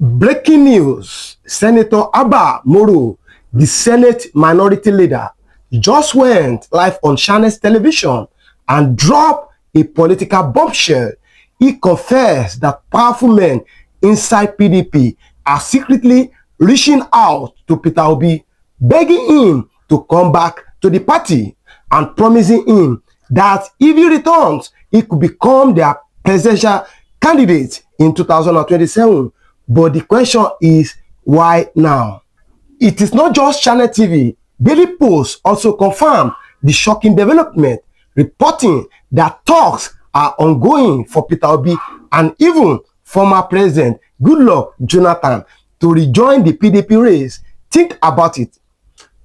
Breaking news: Senator Abba Moro, the Senate Minority Leader, just went live on Channels television and dropped a political bombshell. He confessed that powerful men inside PDP are secretly reaching out to Peter Obi, begging him to come back to the party and promising him that if he returns, he could become their presidential candidate in 2027. But the question is, why now? It is not just Channel TV. Daily Post also confirmed the shocking development, reporting that talks are ongoing for Peter Obi and even former President Goodluck Jonathan to rejoin the PDP race. Think about it.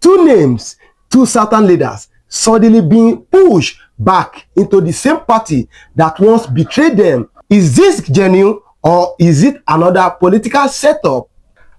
Two names, two Southern leaders suddenly being pushed back into the same party that once betrayed them. Is this genuine, or is it another political setup?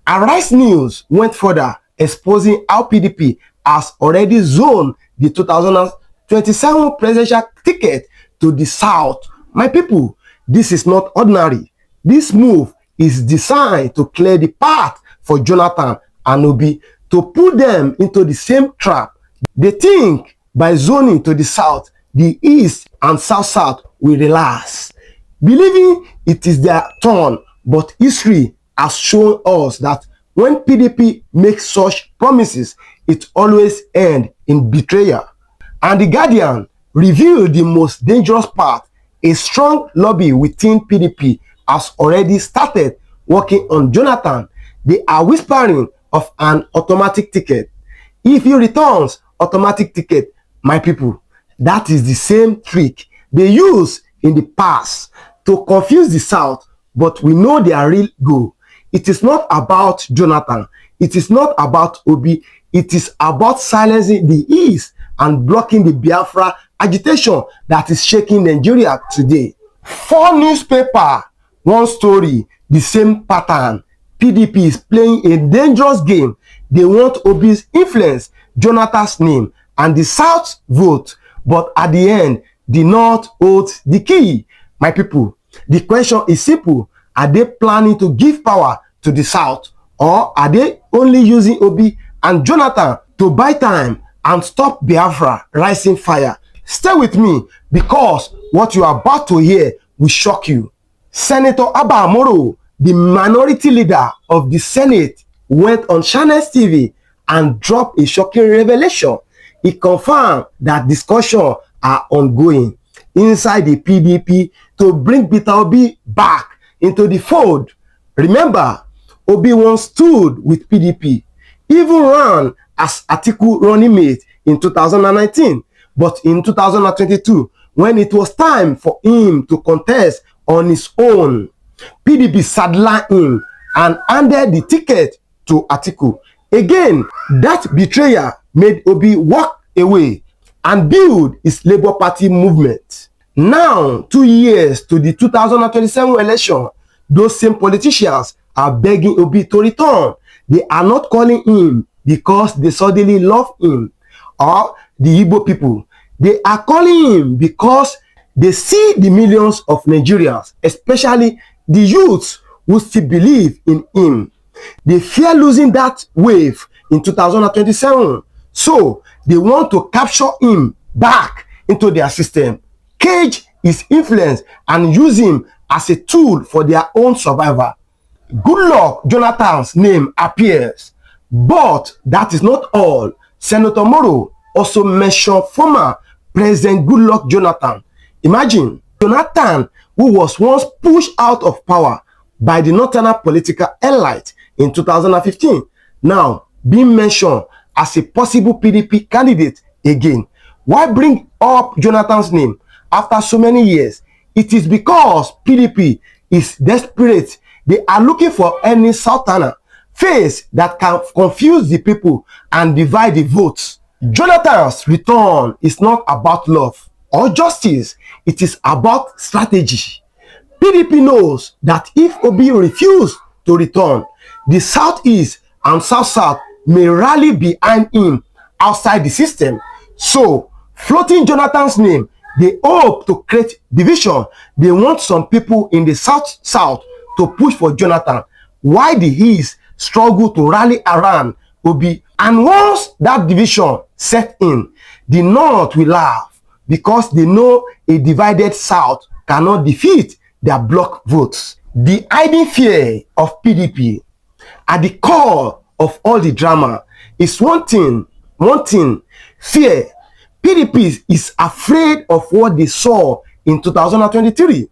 Arise News went further, exposing how PDP has already zoned the 2027 presidential ticket to the South. My people, this is not ordinary. This move is designed to clear the path for Jonathan and Obi, to put them into the same trap. They think by zoning to the South, the East and South will relax, believing it is their turn. But history has shown us that when PDP makes such promises, it always ends in betrayal. And the Guardian revealed the most dangerous part: a strong lobby within PDP has already started working on Jonathan. They are whispering of an automatic ticket. If he returns, automatic ticket. My people, that is the same trick they used in the past to confuse the South, but we know their real goal. It is not about Jonathan. It is not about Obi. It is about silencing the East and blocking the Biafra agitation that is shaking Nigeria today. 4 newspapers, 1 story, the same pattern. PDP is playing a dangerous game. They want Obi's influence, Jonathan's name, and the South vote. But at the end, the North holds the key. My people, the question is simple. Are they planning to give power to the South, or are they only using Obi and Jonathan to buy time and stop Biafra rising fire? Stay with me, because what you are about to hear will shock you. Senator Abba Moro, the minority leader of the Senate, went on Channels TV and dropped a shocking revelation. He confirmed that discussions are ongoing inside the PDP to bring Peter Obi back into the fold. Remember, Obi once stood with PDP, even ran as Atiku running mate in 2019. But in 2022, when it was time for him to contest on his own, PDP sidelined him and handed the ticket to Atiku. Again, that betrayal made Obi walk away and build his Labour Party movement. Now, 2 years to the 2027 election, those same politicians are begging Obi to return. They are not calling him because they suddenly love him or the Igbo people. They are calling him because they see the millions of Nigerians, especially the youths, who still believe in him. They fear losing that wave in 2027. So they want to capture him back into their system, cage his influence, and use him as a tool for their own survival. Goodluck Jonathan's name appears, but that is not all. Senator Moro also mentioned former President Goodluck Jonathan. Imagine Jonathan, who was once pushed out of power by the Northern political elite in 2015, now being mentioned as a possible PDP candidate again. Why bring up Jonathan's name after so many years? It is because PDP is desperate. They are looking for any Southerner face that can confuse the people and divide the votes. Jonathan's return is not about love or justice. It is about strategy. PDP knows that if Obi refuses to return, the Southeast and South may rally behind him outside the system. So, floating Jonathan's name, they hope to create division. They want some people in the South to push for Jonathan. while the East struggle to rally around Obi. And once that division set in, the North will laugh because they know a divided South cannot defeat their bloc votes. The hiding fear of PDP at the core of all the drama is one thing, fear. PDP is afraid of what they saw in 2023.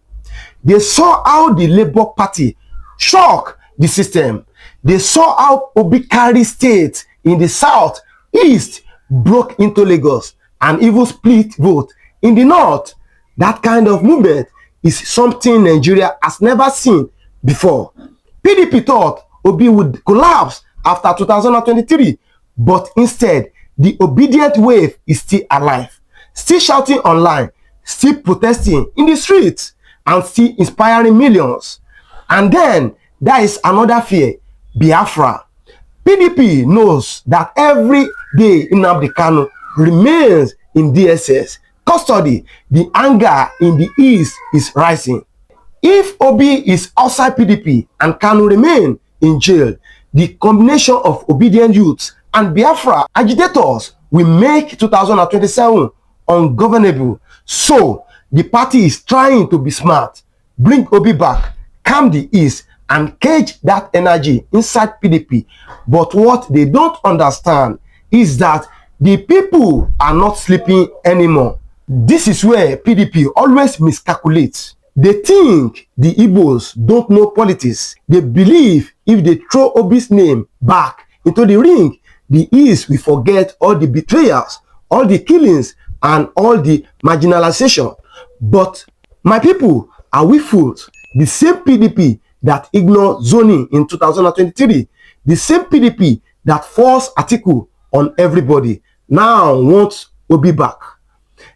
They saw how the Labour Party shocked the system. They saw how Obi carry states in the South, East, broke into Lagos, and even split vote in the North. That kind of movement is something Nigeria has never seen before. PDP thought Obi would collapse after 2023, but instead, the obedient wave is still alive, still shouting online, still protesting in the streets, and still inspiring millions. And then there is another fear, Biafra. PDP knows that every day Nnamdi Kanu remains in DSS custody, the anger in the East is rising. If Obi is outside PDP and Kanu remain in jail, the combination of obedient youths and Biafra agitators will make 2027 ungovernable. So the party is trying to be smart, bring Obi back, calm the East, and cage that energy inside PDP. But what they don't understand is that the people are not sleeping anymore. This is where PDP always miscalculates. They think the Igbos don't know politics. They believe if they throw Obi's name back into the ring, the East will forget all the betrayals, all the killings, and all the marginalization. But my people, are we fools? The same PDP that ignored zoning in 2023, the same PDP that forced Atiku on everybody, now wants Obi back.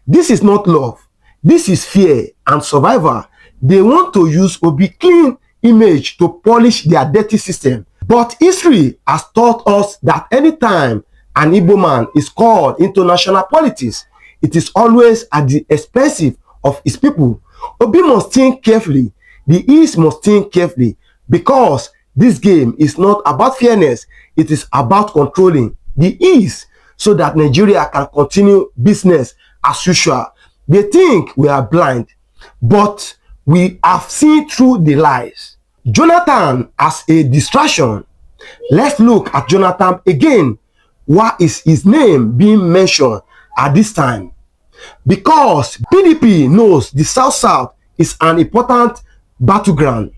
This is not love. This is fear and survival. They want to use Obi clean image to polish their dirty system. But history has taught us that anytime an Igbo man is called into national politics, it is always at the expense of his people. Obi must think carefully. The East must think carefully, because this game is not about fairness. It is about controlling the East so that Nigeria can continue business as usual. They think we are blind, but we have seen through the lies. Jonathan as a distraction. Let's look at Jonathan again. Why is his name being mentioned at this time? Because PDP knows the South-South is an important battleground.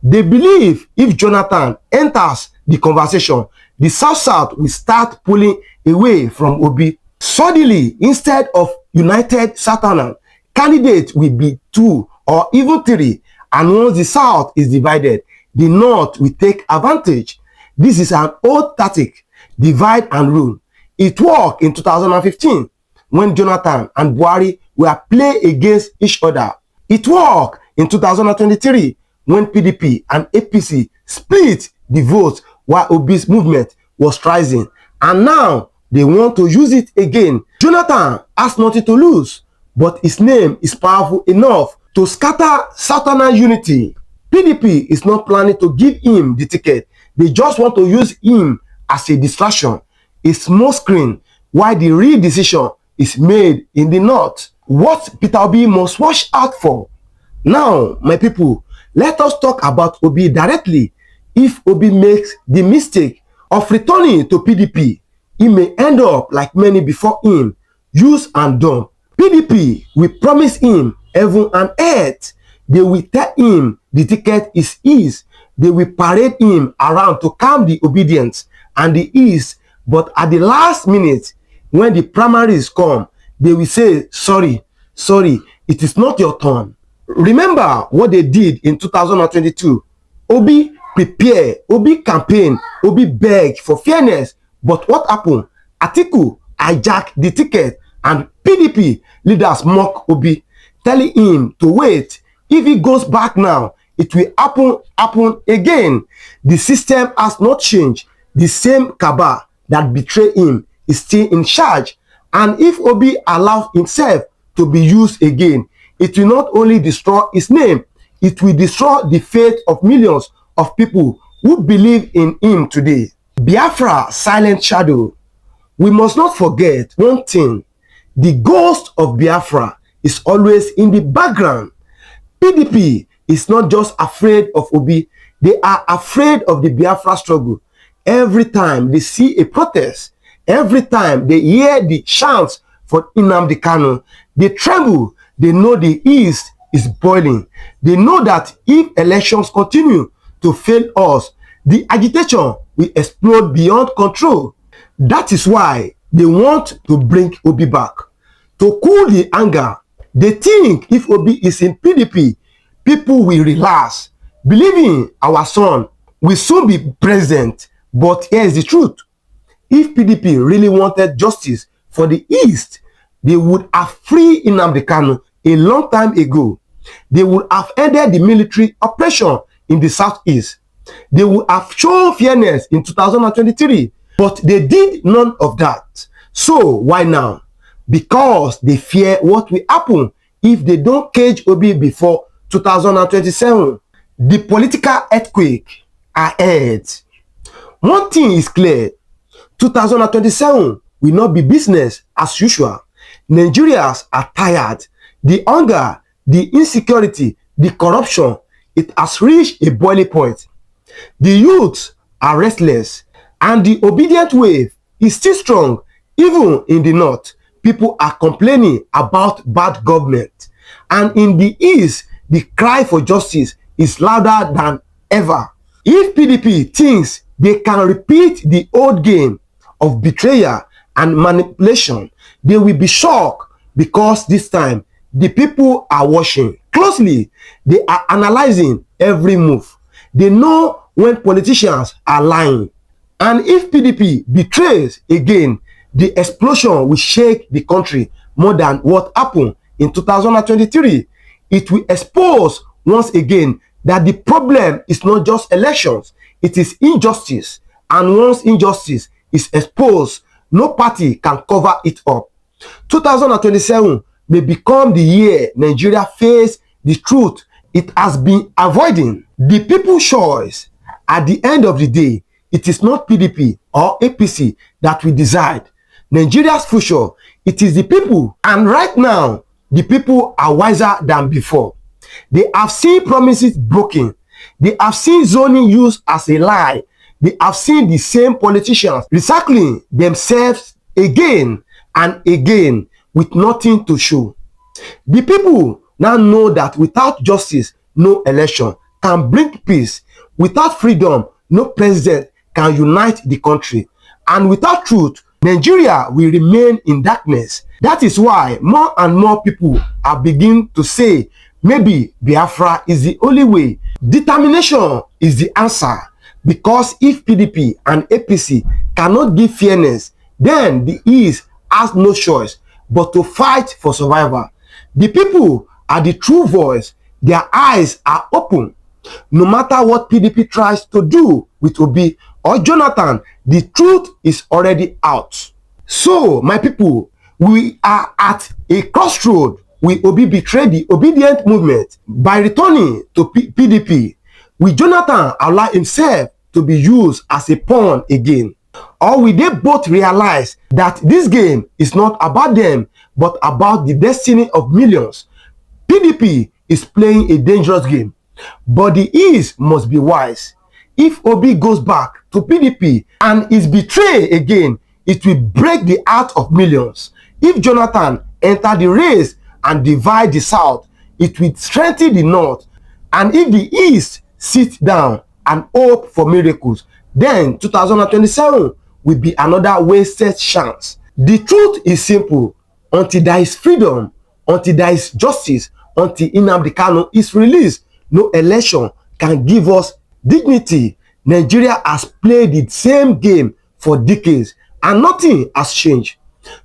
They believe if Jonathan enters the conversation, the South-South will start pulling away from Obi. Suddenly, instead of united Southerners, candidates will be 2 or even 3, and once the South is divided, the North will take advantage. This is an old tactic, divide and rule. It worked in 2015 when Jonathan and Buhari were playing against each other. It worked in 2023 when PDP and APC split the votes while Obi's movement was rising. And now they want to use it again. Jonathan has nothing to lose, but his name is powerful enough to scatter Southern unity. PDP is not planning to give him the ticket. They just want to use him as a distraction, a small screen, while the real decision is made in the North. What Peter Obi must watch out for. Now, my people, let us talk about Obi directly. If Obi makes the mistake of returning to PDP, he may end up like many before him, use and dump. PDP will promise him heaven and earth. They will tell him the ticket is his. They will parade him around to calm the obedience and the ease. But at the last minute, when the primaries come, they will say, sorry, it is not your turn. Remember what they did in 2022. Obi prepare, Obi campaign, Obi beg for fairness. But what happened? Atiku hijacked the ticket and PDP leaders mock Obi, telling him to wait. If he goes back now, it will happen again. The system has not changed. The same cabal that betrayed him is still in charge. And if Obi allows himself to be used again, it will not only destroy his name, it will destroy the faith of millions of people who believe in him today. Biafra, silent shadow. We must not forget one thing. The ghost of Biafra is always in the background. PDP is not just afraid of Obi, they are afraid of the Biafra struggle. Every time they see a protest, every time they hear the shouts for Nnamdi Kanu, they tremble. They know the East is boiling. They know that if elections continue to fail us, the agitation will explode beyond control. That is why they want to bring Obi back. To cool the anger, they think if Obi is in PDP, people will relax, believing our son will soon be president. But here is the truth. If PDP really wanted justice for the East, they would have freed Nnamdi Kanu a long time ago. They would have ended the military operation in the Southeast. They would have shown fairness in 2023, but they did none of that. So why now? Because they fear what will happen if they don't cage Obi before 2027. The political earthquake ahead. One thing is clear, 2027 will not be business as usual. Nigerians are tired. The hunger, the insecurity, the corruption, it has reached a boiling point. The youths are restless, and the obedient wave is still strong. Even in the north, people are complaining about bad government. And in the east, the cry for justice is louder than ever. If PDP thinks they can repeat the old game of betrayal and manipulation, they will be shocked, because this time the people are watching closely. They are analyzing every move. They know when politicians are lying. And if PDP betrays again, the explosion will shake the country more than what happened in 2023. It will expose once again that the problem is not just elections, it is injustice. And once injustice is exposed, no party can cover it up. 2027 may become the year Nigeria face the truth it has been avoiding. The people's choice. At the end of the day, it is not PDP or APC that will decide Nigeria's future. It is the people. And right now, the people are wiser than before. They have seen promises broken. They have seen zoning used as a lie. They have seen the same politicians recycling themselves again and again with nothing to show. The people now know that without justice, no election can bring peace. Without freedom, no president can unite the country. And without truth, Nigeria will remain in darkness. That is why more and more people are beginning to say maybe Biafra is the only way. Determination is the answer. Because if PDP and APC cannot give fairness, then the East has no choice but to fight for survival. The people are the true voice. Their eyes are open. No matter what PDP tries to do with Obi or Jonathan, the truth is already out. So, my people, we are at a crossroad. Will Obi betray the obedient movement by returning to PDP? Will Jonathan allow himself to be used as a pawn again? Or will they both realize that this game is not about them, but about the destiny of millions? PDP is playing a dangerous game, but the East must be wise. If Obi goes back to PDP and is betrayed again, it will break the heart of millions. If Jonathan enters the race and divide the South, it will strengthen the North. And if the East sit down and hope for miracles, then 2027 will be another wasted chance. The truth is simple. Until there is freedom, until there is justice, until Nnamdi Kanu is released, no election can give us dignity. Nigeria has played the same game for decades and nothing has changed.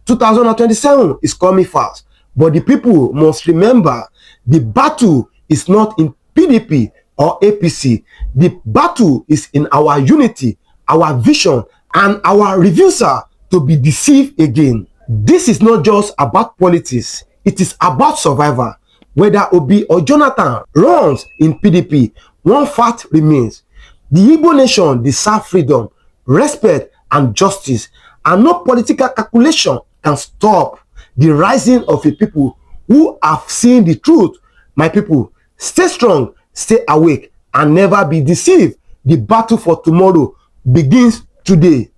2027 is coming fast, but the people must remember the battle is not in PDP or APC. The battle is in our unity, our vision, and our refusal to be deceived again. This is not just about politics, it is about survival. Whether Obi or Jonathan runs in PDP, one fact remains. The Igbo nation deserves freedom, respect, and justice, and no political calculation can stop the rising of a people who have seen the truth. My people, stay strong, stay awake, and never be deceived. The battle for tomorrow begins today.